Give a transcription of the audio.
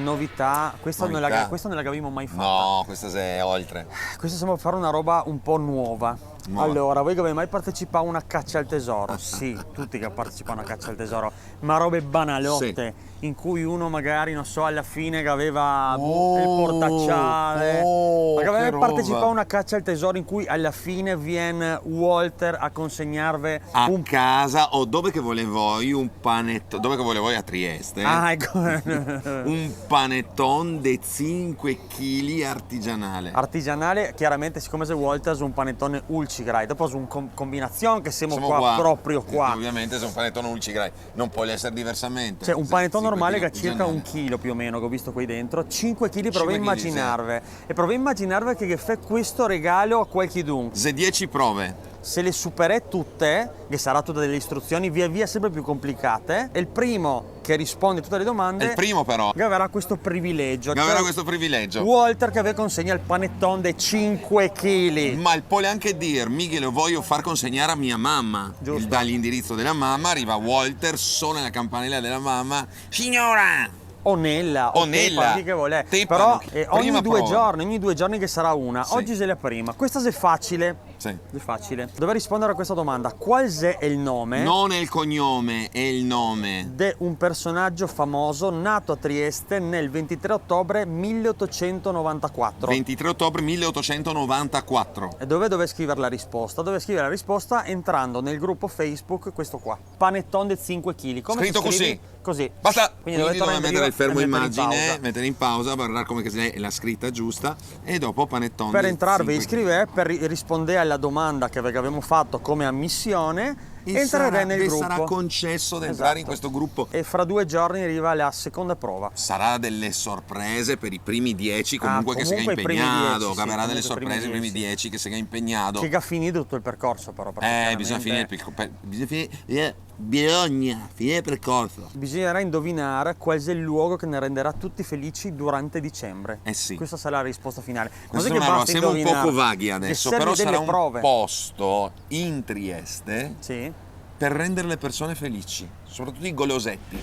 novità, questa non l'abbiamo mai fatta. No, questa è oltre. Questa sembra fare una roba un po' nuova. Allora, voi che avete mai partecipato a una caccia al tesoro? Sì, tutti che partecipano a una caccia al tesoro, ma robe banalotte, in cui uno magari, non so, alla fine che aveva il portacciale. Ma che aveva partecipato a una caccia al tesoro in cui alla fine viene Walter a consegnarvi a casa o dove che volevo io un panettone, dove che volevo io a Trieste. Ah, ecco. Un panettone di 5 kg artigianale. Artigianale, chiaramente, siccome sei Walter, su un panettone Ulcigrai, dopo su un combinazione che siamo qua, proprio qua. Ovviamente su un panettone Ulcigrai, non può essere diversamente. Cioè un panettone normale che ha circa 1 chilo più o meno, che ho visto qui dentro, 5 kg, prova a immaginarvi. E prova a immaginarvi che fa questo regalo a qualchidun. Se 10 prove. Se le superè tutte, che sarà tutte delle istruzioni via via sempre più complicate, e il primo che risponde a tutte le domande, il primo però, che avrà questo privilegio. Walter che vi consegna il panettone dei 5 kg. Ma può anche dire, Miguel, lo voglio far consegnare a mia mamma. Giusto. Dà l'indirizzo della mamma, arriva Walter, suona la campanella della mamma, signora! O Nella, che vuole. Però ogni due giorni che sarà una. Sì. Oggi è la prima. Questa è facile. Sì. È facile. Dove rispondere a questa domanda? Qual è il nome? Non è il cognome, è il nome. Di un personaggio famoso nato a Trieste nel 23 ottobre 1894. 23 ottobre 1894. E dove scrivere la risposta? Dove scrivere la risposta entrando nel gruppo Facebook, questo qua. Panettone di 5 kg. Come scritto così? Così. Basta. Quindi dovete mettere il fermo immagine, mettere in pausa, guardare come che è la scritta giusta e dopo panettone. Per entrarvi iscrivere, per rispondere alla domanda che avevamo fatto come ammissione, entrerete nel gruppo. Sarà concesso di entrare in questo gruppo. E fra 2 giorni arriva la seconda prova. Sarà delle sorprese per i primi 10 comunque che si è impegnato. Avrà delle sorprese per i primi 10 che si è impegnato. Che ha finito tutto il percorso però. Bisogna finire il percorso. Bisogna finire il percorso. Bisognerà indovinare qual è il luogo che ne renderà tutti felici durante dicembre. Sì. Questa sarà la risposta finale. Siamo un poco vaghi adesso, però sarà un posto in Trieste. Sì. Per rendere le persone felici, soprattutto i golosetti.